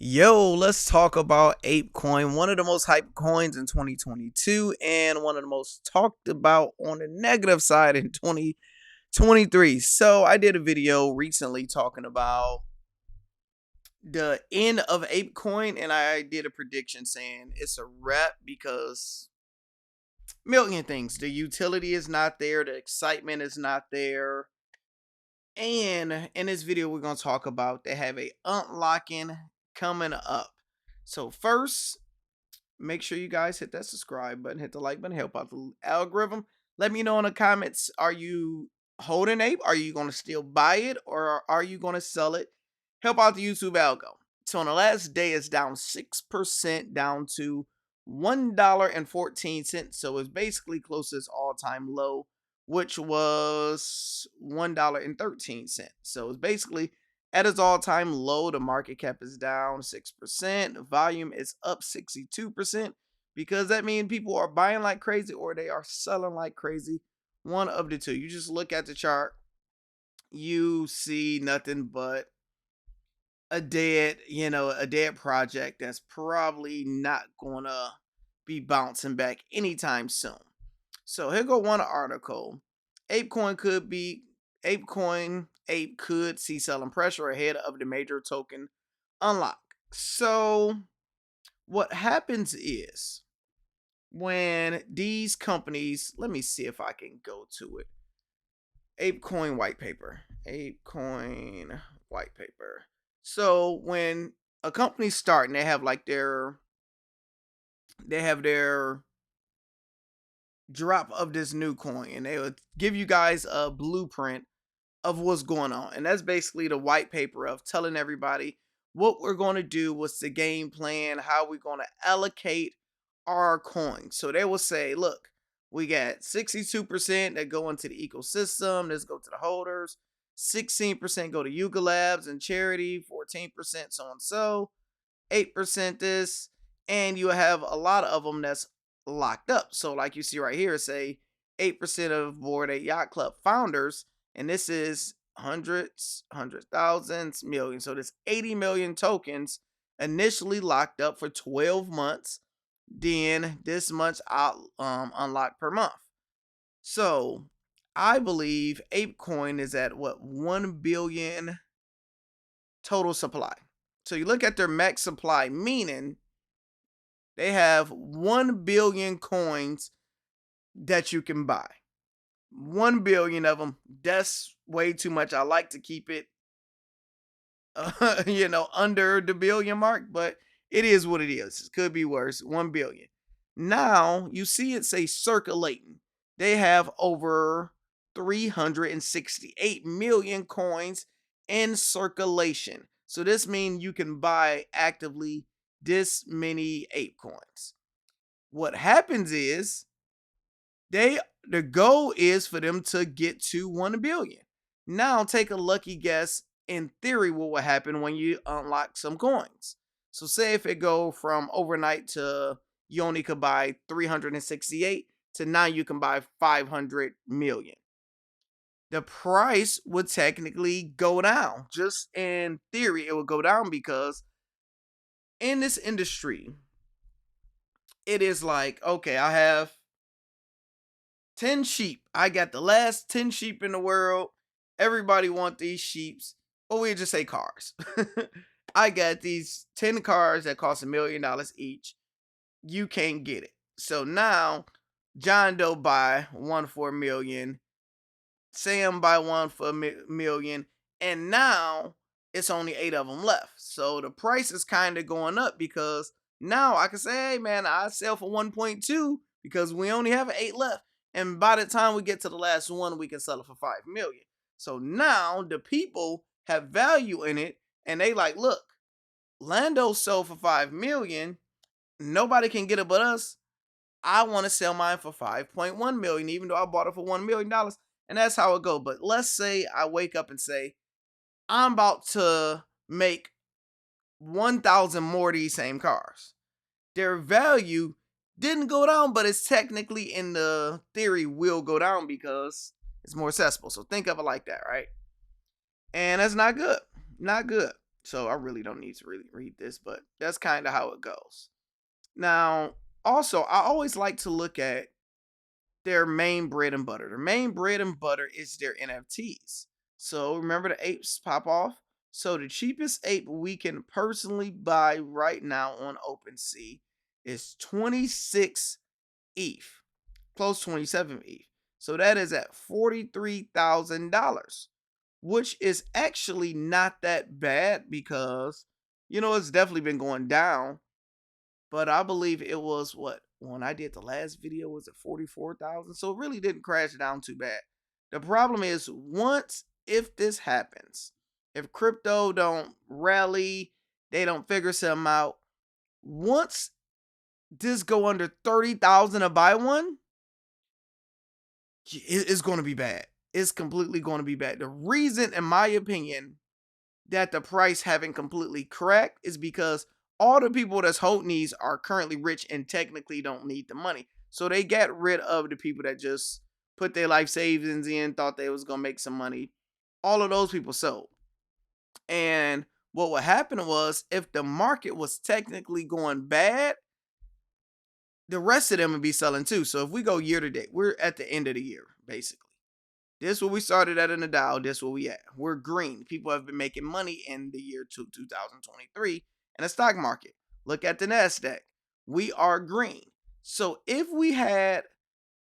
Yo, let's talk about Apecoin, one of the most hyped coins in 2022 and one of the most talked about on the negative side in 2023. So, I did a video recently talking about the end of Apecoin, and I did a prediction saying it's a wrap because million things. The utility is not there, the excitement is not there. And in this video, we're going to talk about they have a unlocking coming up. So first, make sure you guys hit that subscribe button, hit the like button, help out the algorithm. Let me know in the comments, are you holding Ape? Are you going to still buy it or are you going to sell it? Help out the YouTube algo. So on the last day, it's down 6%, down to $1.14. So it's basically close to its all-time low, which was $1.13. So it's basically at its all-time low. The market cap is down 6%. The volume is up 62% because that means people are buying like crazy or they are selling like crazy. One of the two. You just look at the chart, you see nothing but a dead project that's probably not gonna be bouncing back anytime soon. So here go one article. Ape could see selling pressure ahead of the major token unlock. So what happens is when these companies, let me see if I can go to it. Apecoin Whitepaper. Apecoin Whitepaper. So when a company's starting, they have their drop of this new coin, and they will give you guys a blueprint of what's going on. And that's basically the white paper of telling everybody what we're going to do, what's the game plan, how we're going to allocate our coins. So they will say, look, we got 62% that go into the ecosystem, let's go to the holders, 16% go to Yuga Labs and charity, 14% so and so, 8% this, and you have a lot of them that's locked up. So like you see right here, say 8% of Bored Ape Yacht Club founders, and this is hundreds, thousands, millions. So there's 80 million tokens initially locked up for 12 months. Then this month's unlocked per month. So I believe Apecoin is at what, 1 billion total supply. So you look at their max supply, meaning they have 1 billion coins that you can buy. 1 billion of them. That's way too much. I like to keep it, under the billion mark, but it is what it is. It could be worse. 1 billion. Now you see it say circulating. They have over 368 million coins in circulation. So this means you can buy actively this many ape coins. What happens is the goal is for them to get to 1 billion. Now take a lucky guess in theory what will happen when you unlock some coins. So say if it go from overnight to you only could buy 368 to now you can buy 500 million. The price would technically go down. Just in theory, it would go down because in this industry, it is like, okay, I have 10 sheep. I got the last 10 sheep in the world. Everybody want these sheeps. Or we just say cars. I got these 10 cars that cost $1 million each. You can't get it. So now John Doe buy one for $1 million. Sam buy one for $1 million. And now it's only 8 of them left. So the price is kind of going up because now I can say, hey man, I sell for 1.2 because we only have 8 left. And by the time we get to the last one, we can sell it for 5 million. So now the people have value in it. And they like, look, Lando sold for 5 million. Nobody can get it but us. I want to sell mine for 5.1 million, even though I bought it for $1 million. And that's how it goes. But let's say I wake up and say, I'm about to make 1,000 more of these same cars. Their value didn't go down, but it's technically in the theory will go down because it's more accessible. So think of it like that, right? And that's not good. Not good. So I really don't need to really read this, but that's kind of how it goes. Now, also, I always like to look at their main bread and butter. Their main bread and butter is their NFTs. So remember the apes pop off? So the cheapest ape we can personally buy right now on OpenSea is 26 ETH, close 27 ETH. So that is at $43,000, which is actually not that bad because, it's definitely been going down. But I believe it was what when I did the last video was it 44,000. So it really didn't crash down too bad. The problem is once if this happens, if crypto don't rally, they don't figure something out. Once this go under 30,000 to buy one, it's going to be bad. It's completely going to be bad. The reason, in my opinion, that the price haven't completely cracked is because all the people that's holding these are currently rich and technically don't need the money. So they got rid of the people that just put their life savings in, thought they was gonna make some money. All of those people sold. And what would happen was if the market was technically going bad, the rest of them would be selling too. So if we go year to date, we're at the end of the year, basically. This where we started at in the Dow. This where we at. We're green. People have been making money in the year 2023 in the stock market. Look at the Nasdaq. We are green. So if we had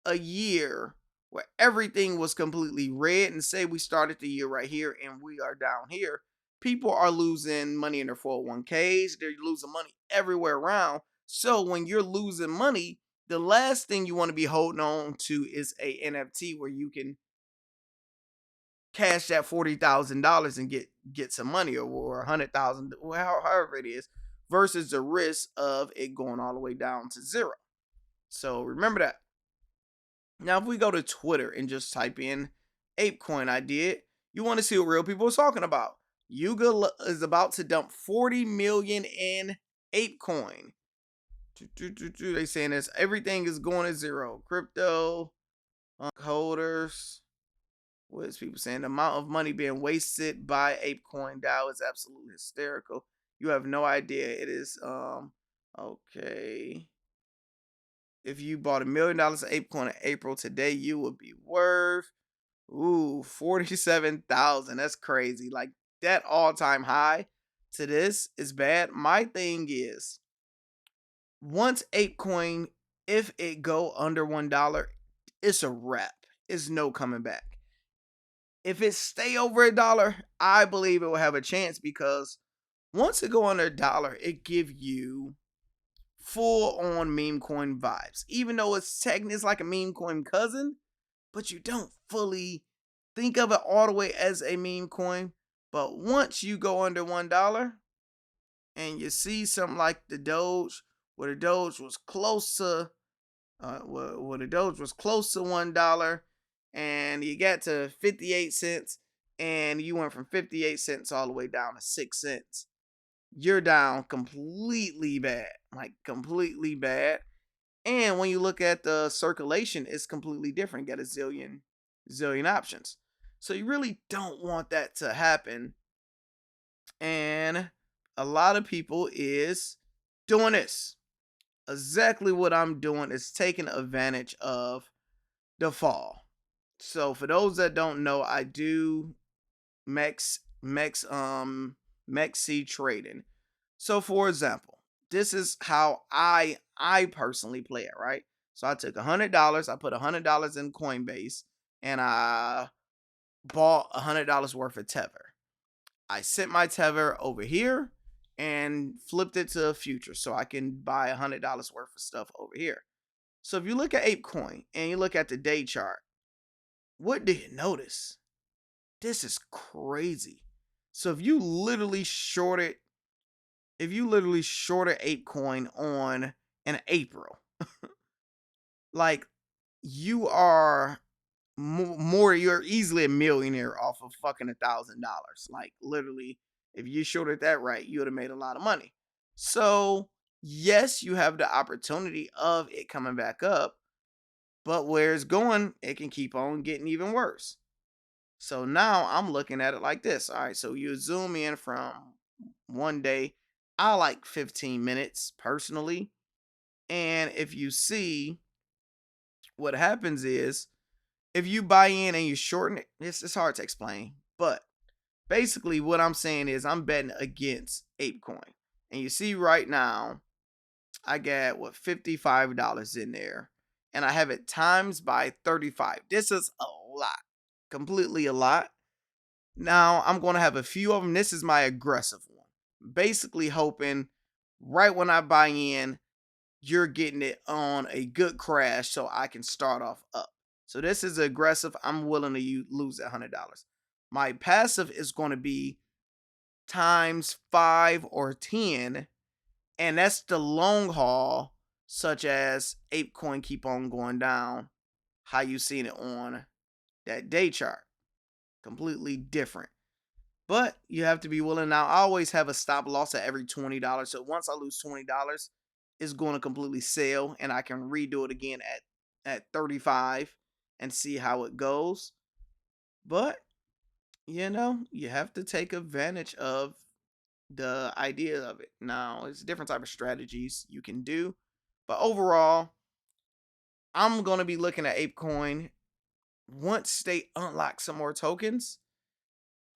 a year where everything was completely red, and say we started the year right here and we are down here, people are losing money in their 401ks. They're losing money everywhere around. So when you're losing money, the last thing you want to be holding on to is a NFT where you can cash that $40,000 and get some money, or 100,000, however it is, versus the risk of it going all the way down to zero. So remember that. Now, if we go to Twitter and just type in Apecoin, you want to see what real people are talking about. Yuga is about to dump 40 million in Apecoin. They saying this everything is going to zero. Crypto holders. What is people saying? The amount of money being wasted by Apecoin DAO is absolutely hysterical. You have no idea. It is okay. If you bought $1 million of Apecoin in April, today you would be worth 47,000. That's crazy. Like that all-time high to this is bad. My thing is, once Apecoin, if it go under $1, it's a wrap. It's no coming back. If it stay over $1, I believe it will have a chance, because once it go under $1, it give you full on meme coin vibes. Even though it's like a meme coin cousin, but you don't fully think of it all the way as a meme coin. But once you go under $1 and you see something like the Doge, where the Doge was close to where the Doge was close to $1, and you got to 58 cents, and you went from 58 cents all the way down to 6 cents. You're down completely bad, like completely bad. And when you look at the circulation, it's completely different. You got a zillion options. So you really don't want that to happen. And a lot of people is doing this. Exactly what I'm doing is taking advantage of the fall. So for those that don't know, I do MEXC trading. So for example, this is how I personally play it, right? So I took $100, I put $100 in Coinbase, and I bought $100 worth of Tether. I sent my Tether over here and flipped it to a future so I can buy $100 worth of stuff over here. So if you look at Apecoin and you look at the day chart, what do you notice? This is crazy. So if you literally shorted Apecoin on in April, like you are you're easily a millionaire off of fucking $1,000. Like literally, if you shorted that right, you would have made a lot of money. So yes, you have the opportunity of it coming back up, but where it's going, it can keep on getting even worse. So now I'm looking at it like this. All right, so you zoom in from one day. I like 15 minutes personally. And if you see, what happens is if you buy in and you shorten it, it's hard to explain. But basically, what I'm saying is I'm betting against Apecoin. And you see right now, I got what $55 in there. And I have it times by 35. This is a lot. Completely a lot. Now I'm gonna have a few of them. This is my aggressive one. Basically hoping right when I buy in, you're getting it on a good crash so I can start off up. So this is aggressive. I'm willing to lose $100. My passive is going to be times 5 or 10, and that's the long haul, such as Apecoin keep on going down. How you seen it on that day chart. Completely different. But you have to be willing. Now, I always have a stop loss at every $20. So once I lose $20, it's going to completely sell and I can redo it again at 35 and see how it goes. But, you have to take advantage of the idea of it. Now, it's different type of strategies you can do. But overall, I'm going to be looking at Apecoin once they unlock some more tokens.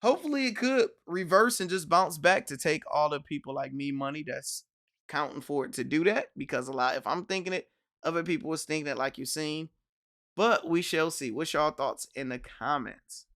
Hopefully it could reverse and just bounce back to take all the people like me money that's counting for it to do that, because if I'm thinking it, other people was thinking it like you've seen. But we shall see. What's y'all thoughts in the comments?